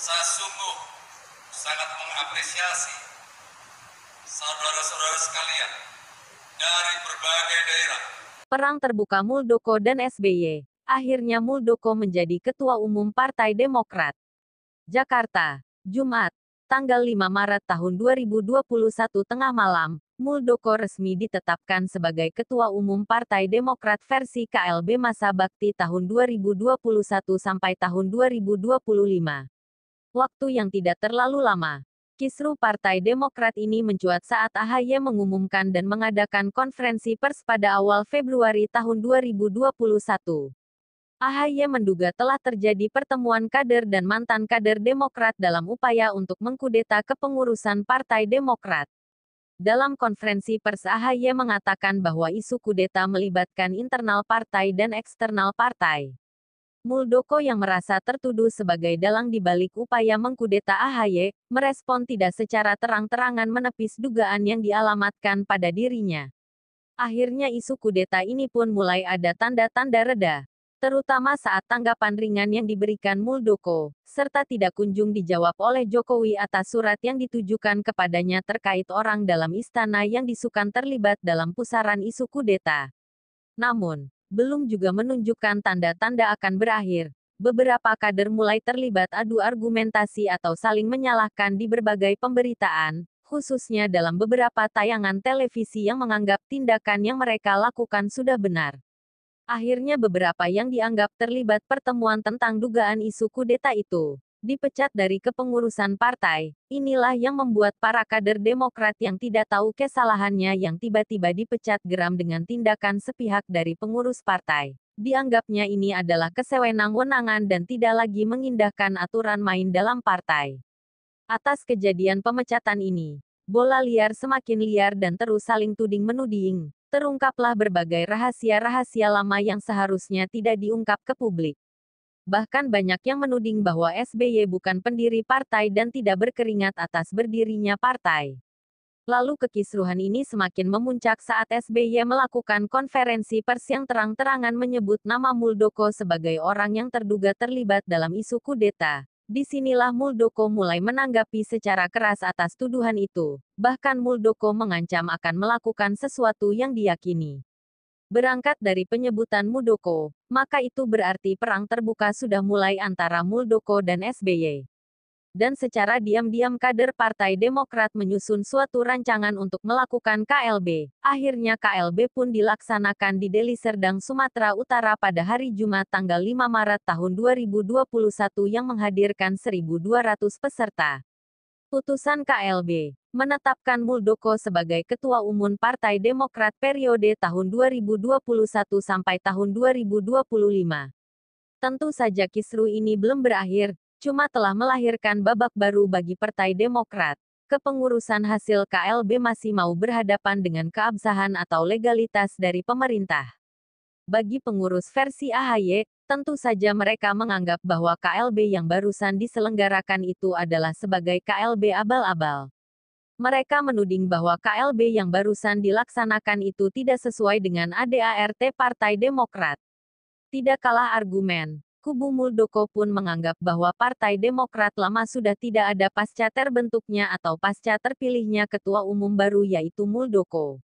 Saya sungguh sangat mengapresiasi saudara-saudara sekalian dari berbagai daerah. Perang terbuka Muldoko dan SBY. Akhirnya Muldoko menjadi Ketua Umum Partai Demokrat. Jakarta, Jumat, tanggal 5 Maret tahun 2021 tengah malam, Muldoko resmi ditetapkan sebagai Ketua Umum Partai Demokrat versi KLB masa bakti tahun 2021 sampai tahun 2025. Waktu yang tidak terlalu lama. Kisru Partai Demokrat ini mencuat saat AHY mengumumkan dan mengadakan konferensi pers pada awal Februari tahun 2021. AHY menduga telah terjadi pertemuan kader dan mantan kader Demokrat dalam upaya untuk mengkudeta kepengurusan Partai Demokrat. Dalam konferensi pers AHY mengatakan bahwa isu kudeta melibatkan internal partai dan eksternal partai. Muldoko yang merasa tertuduh sebagai dalang di balik upaya mengkudeta AHY, merespon tidak secara terang-terangan menepis dugaan yang dialamatkan pada dirinya. Akhirnya isu kudeta ini pun mulai ada tanda-tanda reda. Terutama saat tanggapan ringan yang diberikan Muldoko, serta tidak kunjung dijawab oleh Jokowi atas surat yang ditujukan kepadanya terkait orang dalam istana yang disukan terlibat dalam pusaran isu kudeta. Namun, belum juga menunjukkan tanda-tanda akan berakhir. Beberapa kader mulai terlibat adu argumentasi atau saling menyalahkan di berbagai pemberitaan, khususnya dalam beberapa tayangan televisi yang menganggap tindakan yang mereka lakukan sudah benar. Akhirnya beberapa yang dianggap terlibat pertemuan tentang dugaan isu kudeta itu dipecat dari kepengurusan partai. Inilah yang membuat para kader Demokrat yang tidak tahu kesalahannya yang tiba-tiba dipecat geram dengan tindakan sepihak dari pengurus partai. Dianggapnya ini adalah kesewenang-wenangan dan tidak lagi mengindahkan aturan main dalam partai. Atas kejadian pemecatan ini, bola liar semakin liar dan terus saling tuding-menuding. Terungkaplah berbagai rahasia-rahasia lama yang seharusnya tidak diungkap ke publik. Bahkan banyak yang menuding bahwa SBY bukan pendiri partai dan tidak berkeringat atas berdirinya partai. Lalu kekisruhan ini semakin memuncak saat SBY melakukan konferensi pers yang terang-terangan menyebut nama Muldoko sebagai orang yang terduga terlibat dalam isu kudeta. Disinilah Muldoko mulai menanggapi secara keras atas tuduhan itu. Bahkan Muldoko mengancam akan melakukan sesuatu yang diyakini. Berangkat dari penyebutan Muldoko, maka itu berarti perang terbuka sudah mulai antara Muldoko dan SBY. Dan secara diam-diam kader Partai Demokrat menyusun suatu rancangan untuk melakukan KLB. Akhirnya KLB pun dilaksanakan di Deli Serdang, Sumatera Utara pada hari Jumat tanggal 5 Maret tahun 2021 yang menghadirkan 1.200 peserta. Putusan KLB menetapkan Muldoko sebagai Ketua Umum Partai Demokrat periode tahun 2021 sampai tahun 2025. Tentu saja kisru ini belum berakhir, cuma telah melahirkan babak baru bagi Partai Demokrat. Kepengurusan hasil KLB masih mau berhadapan dengan keabsahan atau legalitas dari pemerintah. Bagi pengurus versi AHY, tentu saja mereka menganggap bahwa KLB yang barusan diselenggarakan itu adalah sebagai KLB abal-abal. Mereka menuding bahwa KLB yang barusan dilaksanakan itu tidak sesuai dengan ADART Partai Demokrat. Tidak kalah argumen, kubu Muldoko pun menganggap bahwa Partai Demokrat lama sudah tidak ada pasca terbentuknya atau pasca terpilihnya ketua umum baru yaitu Muldoko.